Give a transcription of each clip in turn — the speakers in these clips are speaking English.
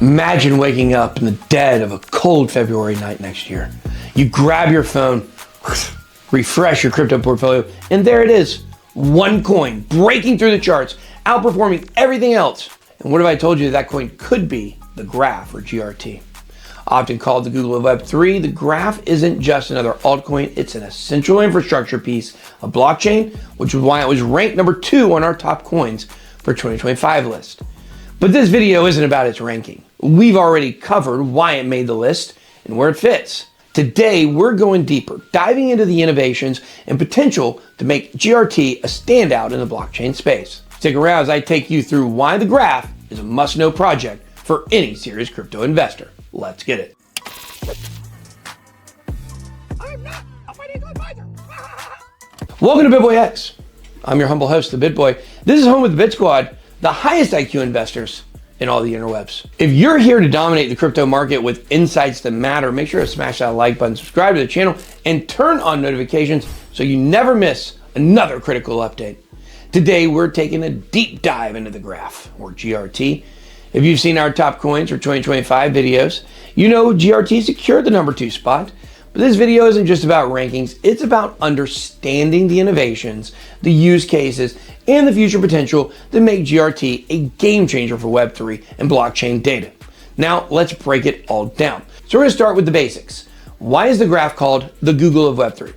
Imagine waking up in the dead of a cold February night next year. You grab your phone, refresh your crypto portfolio, and there it is. One coin breaking through the charts, outperforming everything else. And what if I told you that coin could be the graph, or GRT? Often called the Google of Web3, the graph isn't just another altcoin, it's an essential infrastructure piece of blockchain, which is why it was ranked number 2 on our top coins for 2025 list. But this video isn't about its ranking. We've already covered why it made the list and where it fits. Today, we're going deeper, diving into the innovations and potential to make GRT a standout in the blockchain space. Stick around as I take you through why the graph is a must-know project for any serious crypto investor. Let's get it. I'm not a financial advisor. Welcome to BitBoy X. I'm your humble host, the BitBoy. This is home with the Bit Squad, the highest IQ investors in all the interwebs. If you're here to dominate the crypto market with insights that matter, make sure to smash that like button, subscribe to the channel, and turn on notifications so you never miss another critical update. Today, we're taking a deep dive into the graph, or GRT. If you've seen our top coins for 2025 videos, you know GRT secured the number 2 spot. But this video isn't just about rankings, it's about understanding the innovations, the use cases, and the future potential that make GRT a game changer for Web3 and blockchain data. Now, let's break it all down. So we're gonna start with the basics. Why is the graph called the Google of Web3?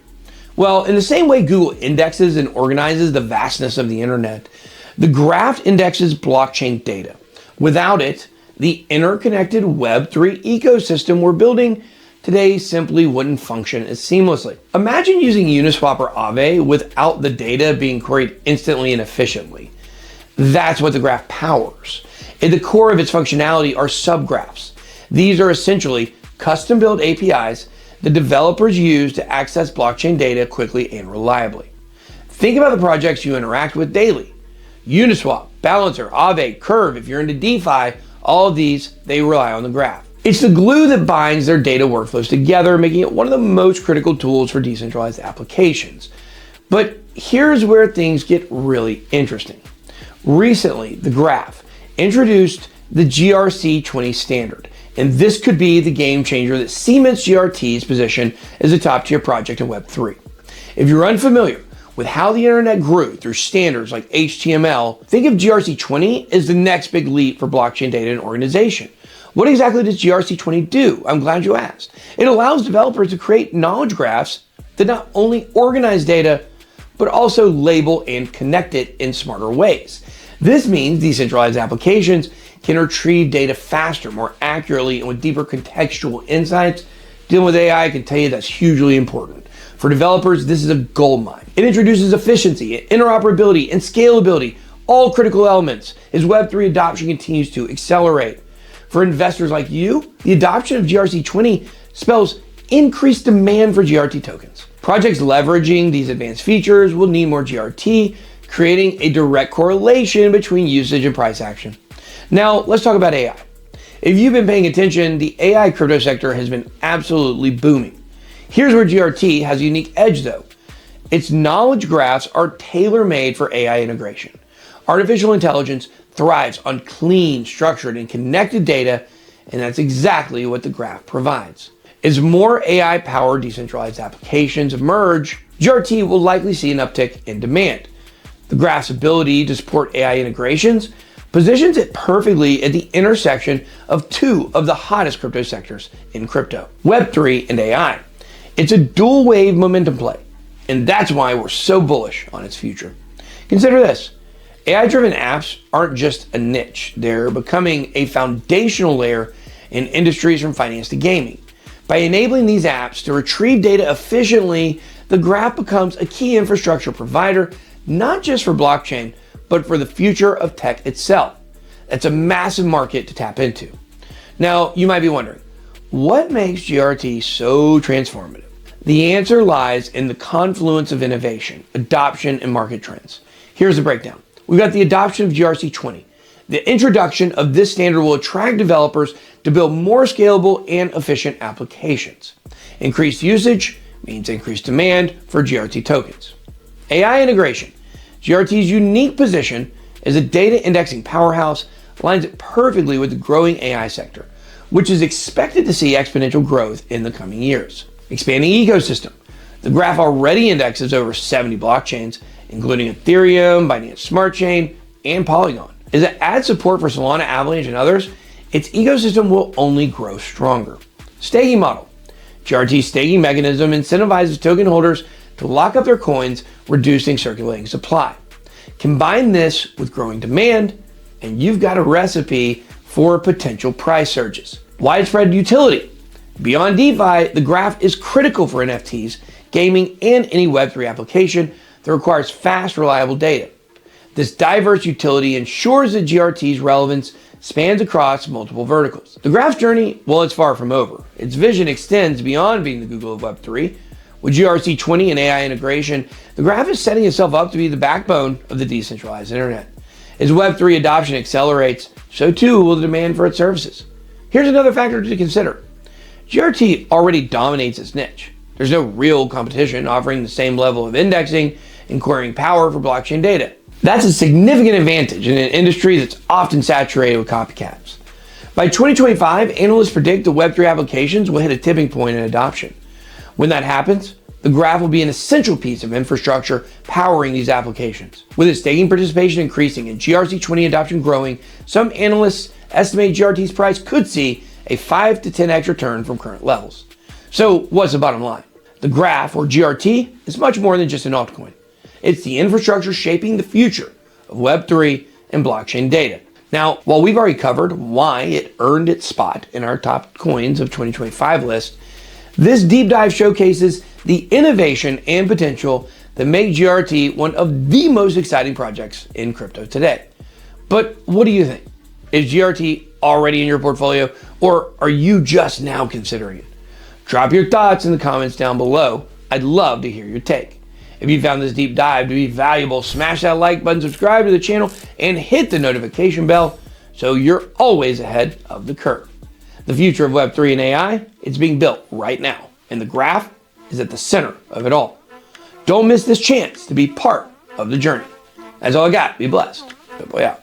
Well, in the same way Google indexes and organizes the vastness of the internet, the graph indexes blockchain data. Without it, the interconnected Web3 ecosystem we're building today simply wouldn't function as seamlessly. Imagine using Uniswap or Aave without the data being queried instantly and efficiently. That's what the graph powers. At the core of its functionality are subgraphs. These are essentially custom-built APIs that developers use to access blockchain data quickly and reliably. Think about the projects you interact with daily. Uniswap, Balancer, Aave, Curve, if you're into DeFi, all of these, they rely on the graph. It's the glue that binds their data workflows together, making it one of the most critical tools for decentralized applications. But here's where things get really interesting. Recently, the graph introduced the GRC20 standard, and this could be the game changer that cements GRT's position as a top-tier project in Web3. If you're unfamiliar with how the internet grew through standards like HTML, think of GRC20 as the next big leap for blockchain data and organization. What exactly does GRC20 do? I'm glad you asked. It allows developers to create knowledge graphs that not only organize data, but also label and connect it in smarter ways. This means decentralized applications can retrieve data faster, more accurately, and with deeper contextual insights. Dealing with AI, I can tell you that's hugely important. For developers, this is a goldmine. It introduces efficiency, interoperability, and scalability, all critical elements as Web3 adoption continues to accelerate. For investors like you, the adoption of GRC20 spells increased demand for GRT tokens. Projects leveraging these advanced features will need more GRT, creating a direct correlation between usage and price action. Now, let's talk about AI. If you've been paying attention, the AI crypto sector has been absolutely booming. Here's where GRT has a unique edge though. Its knowledge graphs are tailor-made for AI integration. Artificial intelligence thrives on clean, structured, and connected data, and that's exactly what the graph provides. As more AI-powered decentralized applications emerge, GRT will likely see an uptick in demand. The graph's ability to support AI integrations positions it perfectly at the intersection of 2 of the hottest crypto sectors in crypto, Web3 and AI. It's a dual wave momentum play, and that's why we're so bullish on its future. Consider this. AI-driven apps aren't just a niche. They're becoming a foundational layer in industries from finance to gaming. By enabling these apps to retrieve data efficiently, the graph becomes a key infrastructure provider, not just for blockchain, but for the future of tech itself. That's a massive market to tap into. Now, you might be wondering, what makes GRT so transformative? The answer lies in the confluence of innovation, adoption, and market trends. Here's the breakdown. We've got the adoption of GRC20. The introduction of this standard will attract developers to build more scalable and efficient applications. Increased usage means increased demand for GRT tokens. AI integration. GRT's unique position as a data indexing powerhouse aligns it perfectly with the growing AI sector, which is expected to see exponential growth in the coming years. Expanding ecosystem. The graph already indexes over 70 blockchains, including Ethereum, Binance Smart Chain, and Polygon. As it adds support for Solana, Avalanche, and others, its ecosystem will only grow stronger. Staking model. GRT's staking mechanism incentivizes token holders to lock up their coins, reducing circulating supply. Combine this with growing demand, and you've got a recipe for potential price surges. Widespread utility. Beyond DeFi, the graph is critical for NFTs, gaming, and any Web3 application that requires fast, reliable data. This diverse utility ensures that GRT's relevance spans across multiple verticals. The graph's journey, well, it's far from over. Its vision extends beyond being the Google of Web3. With GRC20 and AI integration, the graph is setting itself up to be the backbone of the decentralized internet. As Web3 adoption accelerates, so too will the demand for its services. Here's another factor to consider. GRT already dominates its niche. There's no real competition offering the same level of indexing and querying power for blockchain data. That's a significant advantage in an industry that's often saturated with copycats. By 2025, analysts predict the Web3 applications will hit a tipping point in adoption. When that happens, the graph will be an essential piece of infrastructure powering these applications. With its staking participation increasing and GRC20 adoption growing, some analysts estimate GRT's price could see a 5 to 10x return from current levels. So what's the bottom line? The graph, or GRT, is much more than just an altcoin. It's the infrastructure shaping the future of Web3 and blockchain data. Now, while we've already covered why it earned its spot in our top coins of 2025 list, this deep dive showcases the innovation and potential that make GRT one of the most exciting projects in crypto today. But what do you think? Is GRT already in your portfolio, or are you just now considering it? Drop your thoughts in the comments down below. I'd love to hear your take. If you found this deep dive to be valuable, smash that like button, subscribe to the channel, and hit the notification bell so you're always ahead of the curve. The future of Web3 and AI, it's being built right now, and the graph is at the center of it all. Don't miss this chance to be part of the journey. That's all I got. Be blessed. Good boy out.